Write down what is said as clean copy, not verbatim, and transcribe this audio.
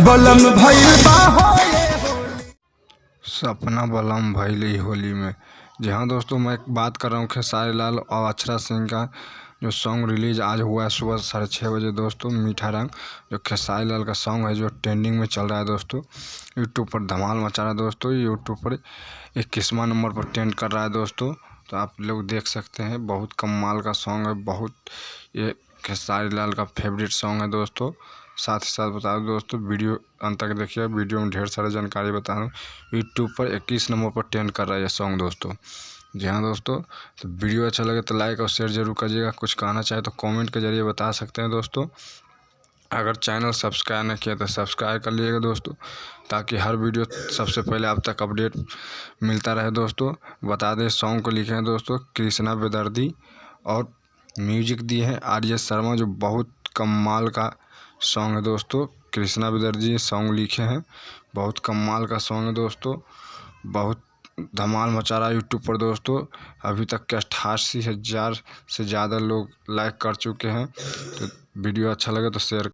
बलम भइल बा हो सपना बलम भइल ई होली में। जी हाँ दोस्तों, मैं बात कर रहा हूँ खेसारी लाल और अक्षरा सिंह का जो सॉन्ग रिलीज आज हुआ है सुबह 6:30 बजे दोस्तों, मीठा रंग। जो खेसारी लाल का सॉन्ग है जो ट्रेंडिंग में चल रहा है दोस्तों, यूट्यूब पर धमाल मचा रहा है दोस्तों। यूट्यूब पर 21वां नंबर पर ट्रेंड कर रहा है दोस्तों। तो आप लोग देख सकते हैं, बहुत कमाल का सॉन्ग है, बहुत ये खेसारी लाल का फेवरेट सॉन्ग है दोस्तों। साथ ही साथ बता दूं दोस्तों, वीडियो अंत तक देखिए, वीडियो में ढेर सारी जानकारी बता रहा हूँ। यूट्यूब पर 21 नंबर पर ट्रेंड कर रहा है ये सॉन्ग दोस्तों। जी हाँ दोस्तों, तो वीडियो अच्छा लगे तो लाइक और शेयर जरूर करिएगा। कुछ कहना चाहे तो कमेंट के जरिए बता सकते हैं दोस्तों। अगर चैनल सब्सक्राइब नहीं किया तो सब्सक्राइब कर लीजिएगा दोस्तों, ताकि हर वीडियो सबसे पहले आप तक अपडेट मिलता रहे दोस्तों। बता दें, सॉन्ग को लिखे हैं दोस्तों कृष्णा बेदर्दी और म्यूजिक दिए हैं आर्य शर्मा, जो बहुत कमाल का सॉन्ग है दोस्तों। कृष्णा बेदर्दी सॉन्ग लिखे हैं, बहुत कमाल का सॉन्ग है दोस्तों, बहुत धमाल मचा रहा है यूट्यूब पर दोस्तों। अभी तक के 88,000 से ज़्यादा लोग लाइक कर चुके हैं। तो वीडियो अच्छा लगे तो शेयर